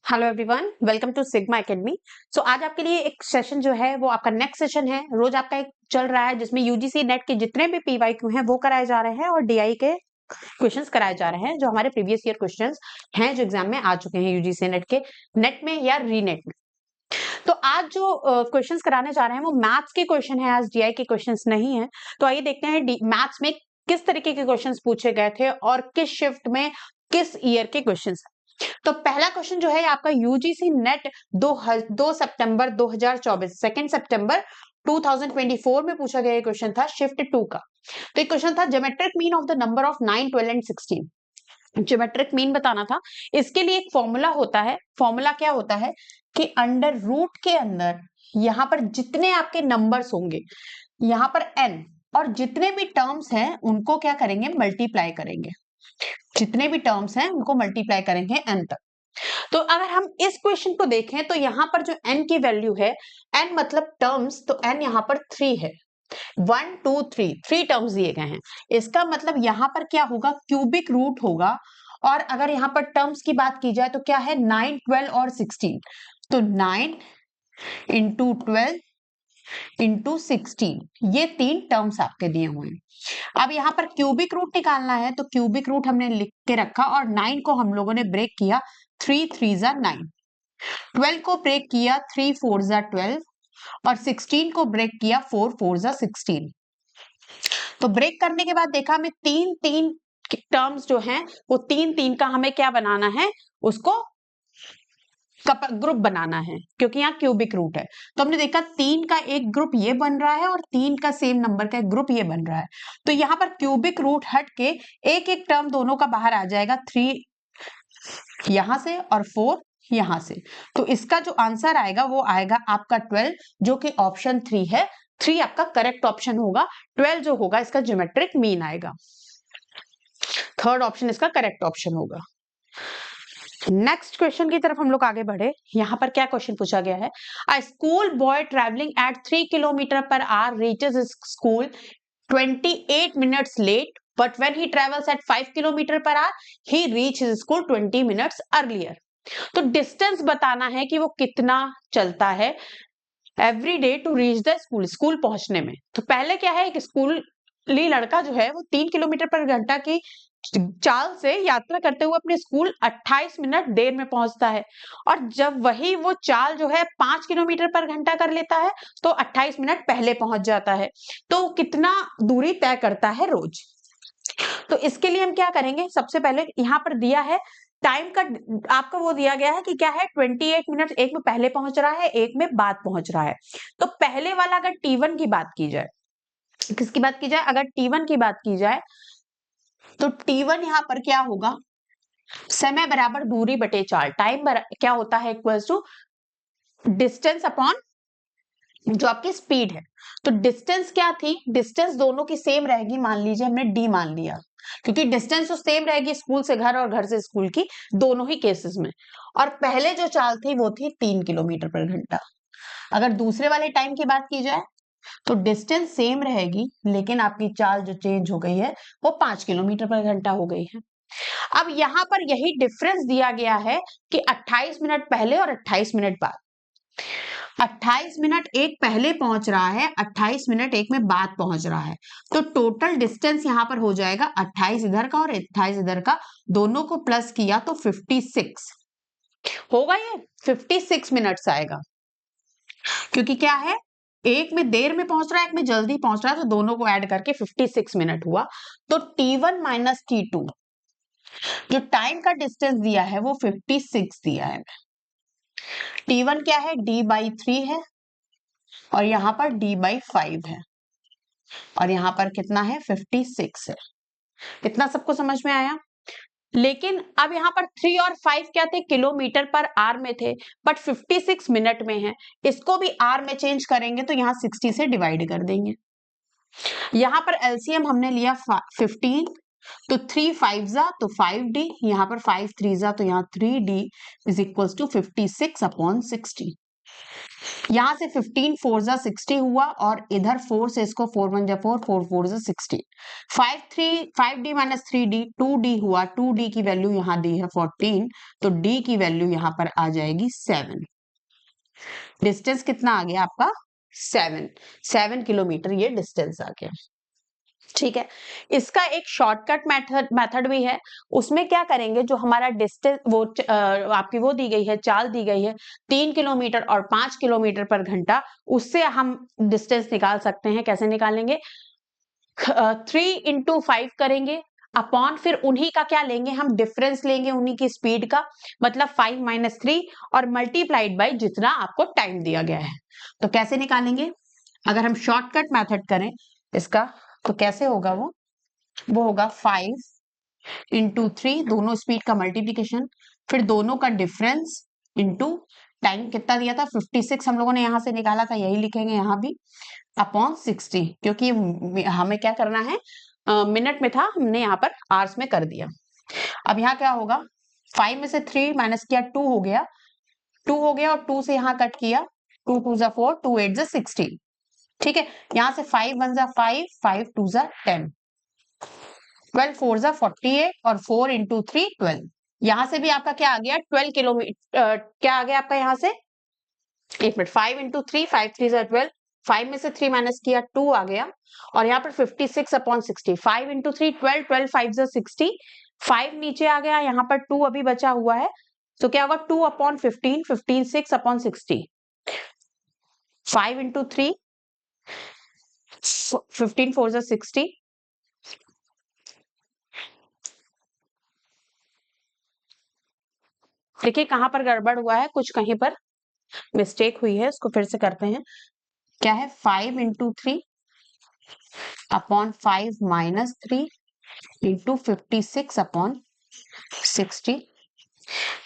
Hello everyone, welcome to Sigma Academy. सो आज आपके लिए एक सेशन जो है वो आपका नेक्स्ट सेशन है। रोज आपका एक चल रहा है जिसमें यूजीसी नेट के जितने भी पीवाईक्यू हैं वो कराए जा रहे हैं और डीआई के क्वेश्चंस कराए जा रहे हैं जो हमारे प्रीवियस ईयर क्वेश्चंस हैं जो एग्जाम में आ चुके हैं यूजीसी नेट के नेट में या रीनेट में। तो आज जो क्वेश्चंस कराने जा रहे हैं वो मैथ्स के क्वेश्चन है, आज डीआई के क्वेश्चंस नहीं है। तो आइए देखते हैं मैथ्स में किस तरीके के क्वेश्चंस पूछे गए थे और किस शिफ्ट में किस ईयर के क्वेश्चंस। तो पहला क्वेश्चन जो है आपका यूजीसी नेट 2 सितंबर 2024 2 सितंबर 2024 में पूछा गया क्वेश्चन था शिफ्ट 2 का। तो एक क्वेश्चन था geometric mean of the number of 9, 12 and 16। Geometric mean बताना था। इसके लिए एक फॉर्मूला होता है। फॉर्मूला क्या होता है कि अंडर रूट के अंदर यहां पर जितने आपके नंबर्स होंगे, यहां पर n, और जितने भी टर्म्स हैं उनको क्या करेंगे, मल्टीप्लाई करेंगे। जितने भी टर्म्स हैं उनको मल्टीप्लाई करेंगे n तक। तो अगर हम इस क्वेश्चन को देखें तो यहां पर जो n की वैल्यू है, n मतलब टर्म्स, तो n यहां पर 3 है। 1 2 3 टर्म्स दिए गए हैं। इसका मतलब यहां पर क्या होगा, क्यूबिक रूट होगा। और अगर यहां पर टर्म्स की बात की जाए तो क्या है, 9, 12 और 16। तो 9 इंटू 12 इंटू 16, ये 3 टर्म्स आपके दिए हुए हैं। अब यहाँ पर क्यूबिक रूट निकालना है तो क्यूबिक रूट हमने लिख के रखा और 9 को हम लोगों ने ब्रेक किया, 3 3 जा 9। 12 को ब्रेक किया, 3 4 जा 12, और 16 को ब्रेक किया, 4 4 जा 16। तो ब्रेक करने के बाद देखा हमें 3 3 टर्म्स जो हैं वो 3 3 का हमें क्या बनाना है, उसको ग्रुप बनाना है, क्योंकि यहाँ क्यूबिक रूट है। तो हमने देखा 3 का एक ग्रुप ये बन रहा है और 3 का सेम नंबर का एक ग्रुप ये बन रहा है। तो यहाँ पर क्यूबिक रूट हट के एक एक टर्म दोनों का बाहर आ जाएगा, 3 यहां से और 4 यहां से। तो इसका जो आंसर आएगा वो आएगा आपका 12, जो कि ऑप्शन 3 है। 3 आपका करेक्ट ऑप्शन होगा। 12 जो होगा इसका ज्योमेट्रिक मीन आएगा। थर्ड ऑप्शन इसका करेक्ट ऑप्शन होगा। नेक्स्ट क्वेश्चन की तरफ हम लोग आगे बढ़े। यहां पर क्या क्वेश्चन पूछा गया है, a school boy travelling at 3 kilometre per hour reaches school 28 minutes late, but when he travels at 5 kilometre per hour he reach his school 20 minutes earlier. तो डिस्टेंस बताना है कि वो कितना चलता है every day to reach the school, school पहुंचने में। तो पहले क्या है, एक स्कूली लड़का जो है वो 3 किलोमीटर पर घंटा की चाल से यात्रा करते हुए अपने स्कूल 28 मिनट देर में पहुंचता है। और जब वही वो चाल जो है 5 किलोमीटर पर घंटा कर लेता है तो 28 मिनट पहले पहुंच जाता है। तो कितना दूरी तय करता है रोज। तो इसके लिए हम क्या करेंगे, सबसे पहले यहाँ पर दिया है टाइम का, आपका वो दिया गया है कि क्या है 28 मिनट, एक में पहले पहुंच रहा है एक में बाद पहुंच रहा है। तो पहले वाला अगर T1 की बात की जाए, किसकी बात की जाए, अगर T1 की बात की जाए तो T1 यहां पर क्या होगा, समय बराबर दूरी बटे 4, टाइम क्या होता है, इक्वल्स टू डिस्टेंस अपॉन जो आपकी स्पीड है। तो डिस्टेंस क्या थी, डिस्टेंस दोनों की सेम रहेगी, मान लीजिए हमने d मान लिया, क्योंकि डिस्टेंस तो सेम रहेगी स्कूल से घर और घर से स्कूल की, दोनों ही केसेस में। और पहले जो चाल थी वो थी 3 किलोमीटर पर घंटा। अगर दूसरे वाले टाइम की बात की जाए तो डिस्टेंस सेम रहेगी, लेकिन आपकी चाल जो चेंज हो गई है वो 5 किलोमीटर पर घंटा हो गई है। अब यहां पर यही डिफरेंस दिया गया है कि 28 मिनट पहले और 28 मिनट बाद। 28 मिनट एक पहले पहुंच रहा है, 28 मिनट एक में बाद पहुंच रहा है। तो टोटल डिस्टेंस यहां पर हो जाएगा 28 इधर का और 28 इधर का, दोनों को प्लस किया तो 56 होगा। ये 56 मिनट्स आएगा, क्योंकि क्या है, एक में देर में पहुंच रहा है एक में जल्दी पहुंच रहा है, तो दोनों को ऐड करके 56 मिनट हुआ। तो T1 माइनस T2 जो टाइम का डिस्टेंस दिया है वो 56 दिया है। T1 क्या है, D/3 है, और यहां पर D/5 है, और यहां पर कितना है, 56 है। इतना सबको समझ में आया। लेकिन अब यहाँ पर 3 और 5 क्या थे, किलोमीटर पर आवर में थे, बट 56 मिनट में है। इसको भी आर में चेंज करेंगे तो यहाँ 60 से डिवाइड कर देंगे। यहाँ पर एलसीएम हमने लिया 15, तो 3 5 जा तो 5D, यहाँ पर 5 3 जा तो यहाँ 3D is equals to 56 upon 60। यहां से 15 4 जा 60 हुआ और इधर 4 से इसको 4 1 जा 4 4 4 जा 60। 5d माइनस 3d 2d हुआ, 2d की वैल्यू यहां दी है 14, तो d की वैल्यू यहां पर आ जाएगी 7। डिस्टेंस कितना आ गया आपका 7 किलोमीटर ये डिस्टेंस आ गया। ठीक है, इसका एक शॉर्टकट मेथड भी है। उसमें क्या करेंगे, जो हमारा डिस्टेंस वो आपकी वो दी गई है, चाल दी गई है 3 किलोमीटर और 5 किलोमीटर पर घंटा, उससे हम डिस्टेंस निकाल सकते हैं। कैसे निकालेंगे, 3 इंटू 5 करेंगे अपॉन, फिर उन्हीं का क्या लेंगे हम, डिफरेंस लेंगे उन्हीं की स्पीड का, मतलब 5 माइनस 3 और मल्टीप्लाइड बाई जितना आपको टाइम दिया गया है। तो कैसे निकालेंगे, अगर हम शॉर्टकट मेथड करें इसका तो कैसे होगा, वो होगा 5 इंटू 3, दोनों स्पीड का मल्टीप्लीकेशन, फिर दोनों का डिफरेंस इंटू टाइम कितना दिया था 56 हम लोगों ने यहां से निकाला था, यही लिखेंगे यहां भी, अपॉन 60, क्योंकि हमें क्या करना है, मिनट में था, हमने यहाँ पर आवर्स में कर दिया। अब यहाँ क्या होगा, 5 में से 3 माइनस किया 2 हो गया, 2 हो गया और 2 से यहाँ कट किया, 2 2 जा 4, 2 8 जा 16। ठीक है, यहां से 5 1 जा 5, 5 2 जा 10, 12 4 जा 48 और 4 इंटू 3 12। यहां से भी आपका क्या आ गया 12 किलोमीटर, क्या आ गया आपका यहां से, एक मिनट, 5 इंटू 3 5 3 जा 12, 5 में से 3 माइनस किया 2 आ गया, और यहाँ पर 56 अपॉन 60, 5 इंटू 3 12, 12 5 जा 60, 5 नीचे आ गया, यहाँ पर 2 अभी बचा हुआ है, तो क्या होगा 2 अपॉन 15, 15 6 अपॉन 60, 5 इंटू 3 15 4 जा 60, देखिए कहां पर गड़बड़ हुआ है, कुछ कहीं पर मिस्टेक हुई है, उसको फिर से करते हैं। क्या है, 5 into 3 upon 5 minus 3 into 56 upon 60,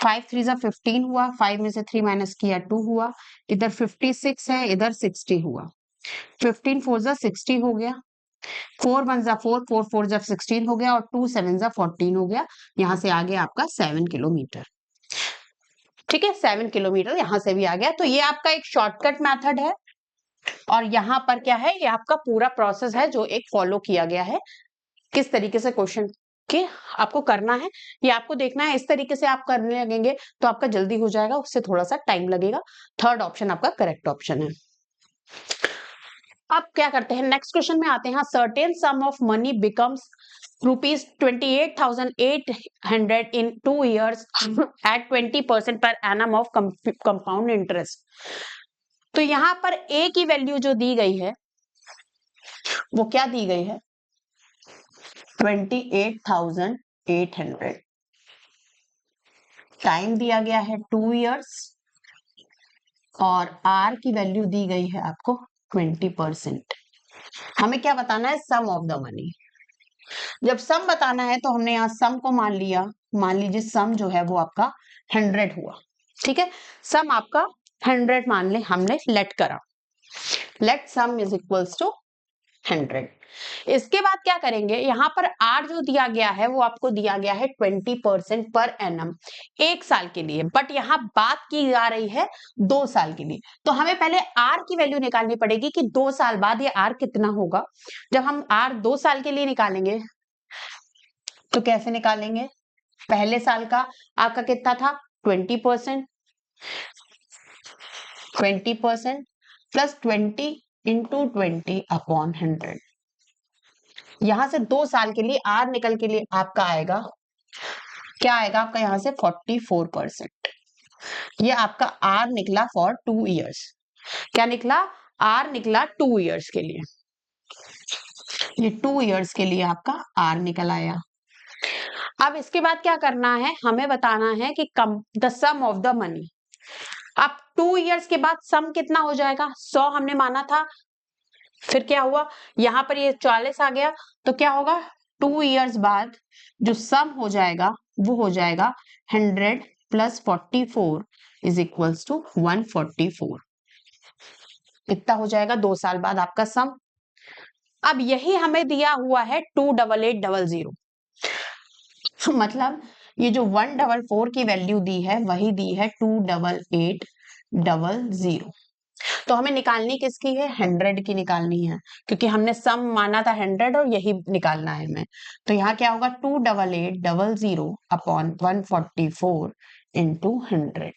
5 3 जा 15 हुआ, 5 में से 3 माइनस किया 2 हुआ, इधर 56 है, इधर 60 हुआ, 15 4 जा 60 हो गया, 4 1 जा 4, 4 4 जा 16 हो गया, और 2 7 जा 14 हो गया, यहां से आ गया आपका 7 किलोमीटर। ठीक है, 7 किलोमीटर यहां से भी आ गया। तो ये आपका एक शॉर्टकट मेथड है, और यहाँ पर क्या है, ये आपका पूरा प्रोसेस है जो एक फॉलो किया गया है, किस तरीके से क्वेश्चन के आपको करना है, ये आपको देखना है। इस तरीके से आप करने लगेंगे तो आपका जल्दी हो जाएगा, उससे थोड़ा सा टाइम लगेगा। थर्ड ऑप्शन आपका करेक्ट ऑप्शन है। अब क्या करते हैं, नेक्स्ट क्वेश्चन में आते हैं। Certain some of money becomes ₹28,800 in 2 years at 20% per annum of compound interest। तो यहां पर ए की वैल्यू जो दी गई है वो क्या दी गई है, 28,800, टाइम दिया गया है 2 years, और आर की वैल्यू दी गई है आपको 20%। हमें क्या बताना है, सम ऑफ द मनी। जब सम बताना है तो हमने यहाँ सम को मान लिया, मान लीजिए सम जो है वो आपका 100 हुआ। ठीक है, सम आपका 100 मान ले, हमने लेट करा, let sum is equals to 100। इसके बाद क्या करेंगे, यहां पर आर जो दिया गया है वो आपको दिया गया है 20% पर एनम, 1 साल के लिए, बट यहां बात की जा रही है 2 साल के लिए। तो हमें पहले आर की वैल्यू निकालनी पड़ेगी कि 2 साल बाद ये आर कितना होगा। जब हम आर 2 साल के लिए निकालेंगे तो कैसे निकालेंगे, पहले साल का आपका कितना था 20%, 20% प्लस 20 इंटू 20 अपॉन 100। यहां से 2 साल के लिए आर निकल के लिए आपका आएगा, क्या आएगा आपका यहां से 44%। ये आपका आर निकला फॉर 2 इयर्स। क्या निकला, आर निकला 2 इयर्स के लिए, ये 2 इयर्स के लिए आपका आर निकल आया। अब इसके बाद क्या करना है, हमें बताना है कि the sum of the money. अब 2 इयर्स के बाद सम कितना हो जाएगा, 100 हमने माना था, फिर क्या हुआ, यहां पर ये 40 आ गया, तो क्या होगा 2 इयर्स बाद जो सम हो जाएगा वो हो जाएगा 100 प्लस 44 इज इक्वल्स टू 144। इतना हो जाएगा 2 साल बाद आपका सम। अब यही हमें दिया हुआ है 28800, मतलब ये जो 144 की वैल्यू दी है वही दी है 28800। तो हमें निकालनी किसकी है, 100 की निकालनी है, क्योंकि हमने सम माना था 100 और यही निकालना है हमें। तो यहाँ क्या होगा 28800 अपॉन 144 इंटू 100।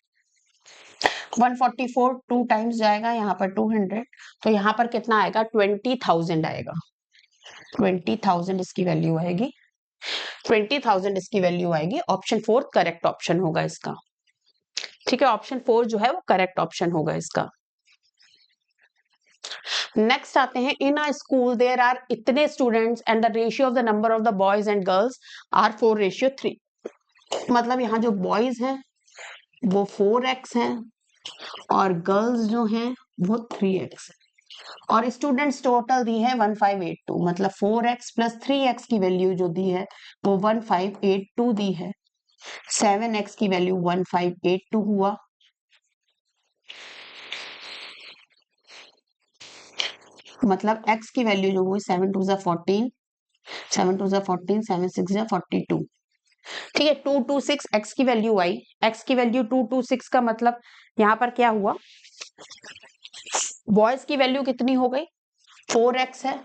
144 टू टाइम्स जाएगा, यहाँ पर 200, तो यहाँ पर कितना आएगा 20,000 आएगा। 20,000 इसकी वैल्यू आएगी, 20,000 इसकी वैल्यू आएगी। ऑप्शन 4 करेक्ट ऑप्शन होगा इसका। ठीक है, ऑप्शन 4 जो है वो करेक्ट ऑप्शन होगा इसका। नेक्स्ट आते हैं, in a school there are इतने students and the ratio of the number of the boys and girls are 4:3। मतलब यहाँ जो बॉयज हैं वो 4x हैं और गर्ल्स जो हैं वो 3x है, और स्टूडेंट्स टोटल दी है 1582। मतलब 4x प्लस 3x की वैल्यू जो दी है वो 1582 दी है। 7x की वैल्यू 1582 हुआ। मतलब x की वैल्यू जो हुई 7 2 14, 7 2 14, 7 6 42। ठीक है, 226 x की वैल्यू आई। x की वैल्यू 226 का मतलब यहाँ पर क्या हुआ, बॉयज की वैल्यू कितनी हो गई 4x है।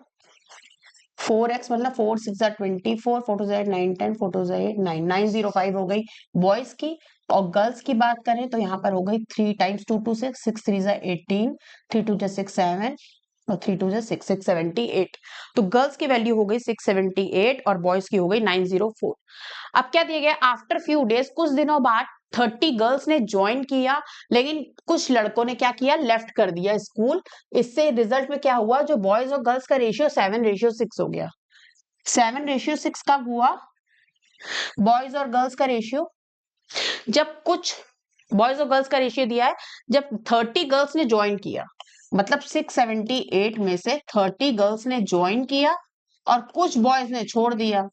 4x मतलब 4 6 24, 4 2 9 10, 4 2 9 905 हो गई बॉयज की। और गर्ल्स की बात करें तो यहाँ पर हो गई 3 टाइम्स 2 2 6, 6 3 18, 3 2 6 7 और 3 2 6 678। तो गर्ल्स की वैल्यू हो गई 678 और बॉयज की हो गई 904। अब क्या दिया गया, आफ्टर फ्यू डेज, कुछ दिनों बाद 30 गर्ल्स ने ज्वाइन किया, लेकिन कुछ लड़कों ने क्या किया, लेफ्ट कर दिया स्कूल। इससे रिजल्ट में क्या हुआ, जो बॉयज और गर्ल्स का रेशियो 7:6 हो गया। 7:6 कब हुआ, बॉयज और गर्ल्स का रेशियो, जब कुछ बॉयज और गर्ल्स का रेशियो दिया है जब 30 गर्ल्स ने ज्वाइन किया। मतलब 678 में से 30 गर्ल्स ने ज्वाइन किया और कुछ बॉयज ने छोड़ दिया।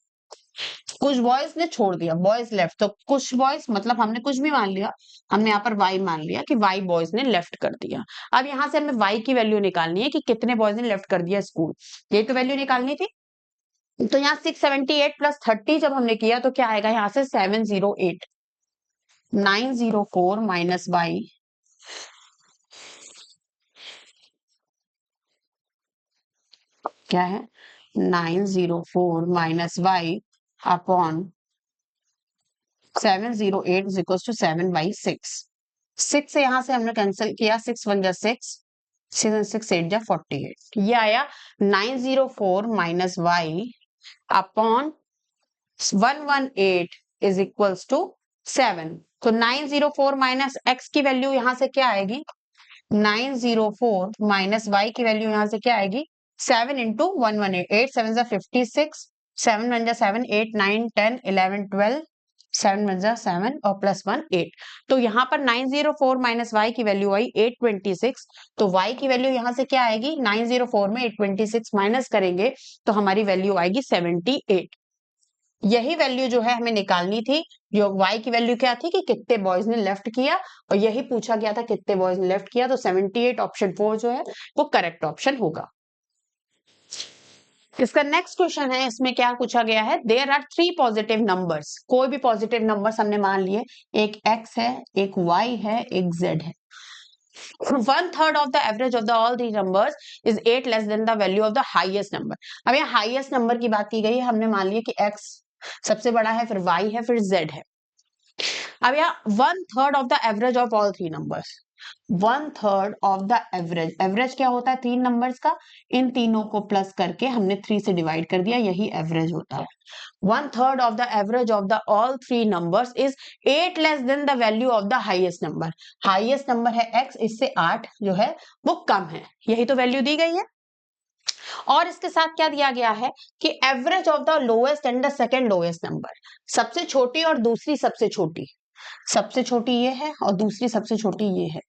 कुछ बॉयज ने छोड़ दिया, बॉयज लेफ्ट। तो कुछ बॉयज मतलब हमने कुछ भी मान लिया, हमने यहाँ पर वाई मान लिया कि वाई बॉयज ने लेफ्ट कर दिया। अब यहाँ से हमें वाई की वैल्यू निकालनी है कि कितने बॉयज ने लेफ्ट कर दिया स्कूल, ये तो वैल्यू निकालनी थी। तो यहाँ 678 प्लस 30 जब हमने किया तो क्या आएगा, यहाँ से 708, 904 माइनस वाई, क्या है 904 minus Y upon 708 is equal to 7/6। 6 से यहां से हमने कैंसिल किया, 6 1 जा 6, 6 8 जा 48। ये आया 904 minus Y upon 118 is equals to 7। तो 904 माइनस एक्स की वैल्यू यहां से क्या आएगी, 904 माइनस वाई की वैल्यू यहां से क्या आएगी, 7 इंटू 118, 8 7 जा 56, 7 1 जा 7, 8 9 10 11 12, 7 1 जा 7 और प्लस 1 8। तो यहाँ पर 904 माइनस वाई की वैल्यू आई 826। तो वाई की वैल्यू यहाँ से क्या आएगी, 904 में 826 माइनस करेंगे तो हमारी वैल्यू आएगी 78। यही वैल्यू जो है हमें निकालनी थी, जो y की वैल्यू क्या थी कि कितने बॉयज ने लेफ्ट किया, और यही पूछा गया था कितने बॉयज ने लेफ्ट किया। तो 78 ऑप्शन 4 जो है वो करेक्ट ऑप्शन होगा। इसका नेक्स्ट क्वेश्चन है, इसमें क्या पूछा गया है, देयर आर 3 पॉजिटिव नंबर्स। कोई भी पॉजिटिव नंबर्स हमने मान लिए, एक x है, एक y है, एक z है। 1/3 of the average of the all these numbers is 8 less than the value of the highest number। अब यहाँ हाईएस्ट नंबर की बात की गई है, हमने मान लिया कि x सबसे बड़ा है, फिर y है, फिर z है। अब यहाँ 1/3 of the average of all 3 numbers. 1/3 of the average, average क्या होता है 3 नंबर्स का, इन तीनों को प्लस करके हमने 3 से डिवाइड कर दिया, यही एवरेज होता है। 1/3 of the average of the all 3 numbers is 8 less than the value of the highest number. Highest number है x, इससे 8 जो है वो कम है, यही तो वैल्यू दी गई है। और इसके साथ क्या दिया गया है कि average of the lowest and the second lowest number, सबसे छोटी और दूसरी सबसे छोटी, सबसे छोटी ये है और दूसरी सबसे छोटी ये है,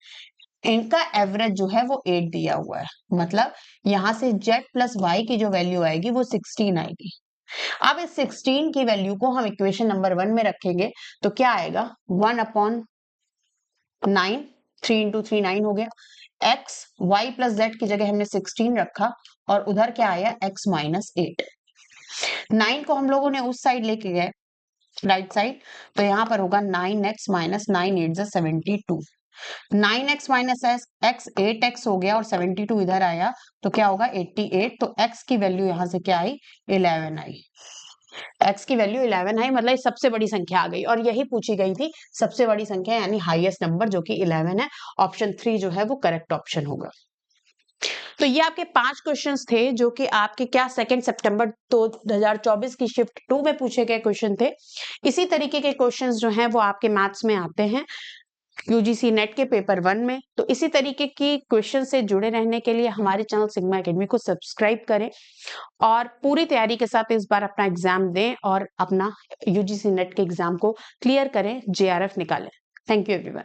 इनका एवरेज जो है वो 8 दिया हुआ है। मतलब यहां से z प्लस वाई की जो वैल्यू आएगी वो 16 आएगी। अब इस 16 की वैल्यू को हम इक्वेशन नंबर 1 में रखेंगे तो क्या आएगा 1/9, 3 इंटू 3 9 हो गया। x y प्लस z की जगह हमने 16 रखा और उधर क्या आया x माइनस 8। 9 को हम लोगों ने उस साइड लेके गए राइट साइड, तो यहाँ पर होगा 9x minus 9 8 72। 9x minus x 8x हो गया और 72 इधर आया तो क्या होगा 88। तो x की वैल्यू यहां से क्या आई 11 आई। x की वैल्यू 11 आई, मतलब सबसे बड़ी संख्या आ गई और यही पूछी गई थी सबसे बड़ी संख्या यानी हाईएस्ट नंबर जो कि 11 है। ऑप्शन 3 जो है वो करेक्ट ऑप्शन होगा। तो ये आपके 5 क्वेश्चंस थे जो कि आपके क्या 2 सितंबर 2024 की शिफ्ट 2 में पूछे गए क्वेश्चन थे। इसी तरीके के क्वेश्चंस जो हैं वो आपके मैथ्स में आते हैं यूजीसी नेट के पेपर 1 में। तो इसी तरीके की क्वेश्चन से जुड़े रहने के लिए हमारे चैनल सिग्मा एकेडमी को सब्सक्राइब करें और पूरी तैयारी के साथ इस बार अपना एग्जाम दें और अपना यूजीसी नेट के एग्जाम को क्लियर करें, जेआरएफ निकालें। Thank you everyone.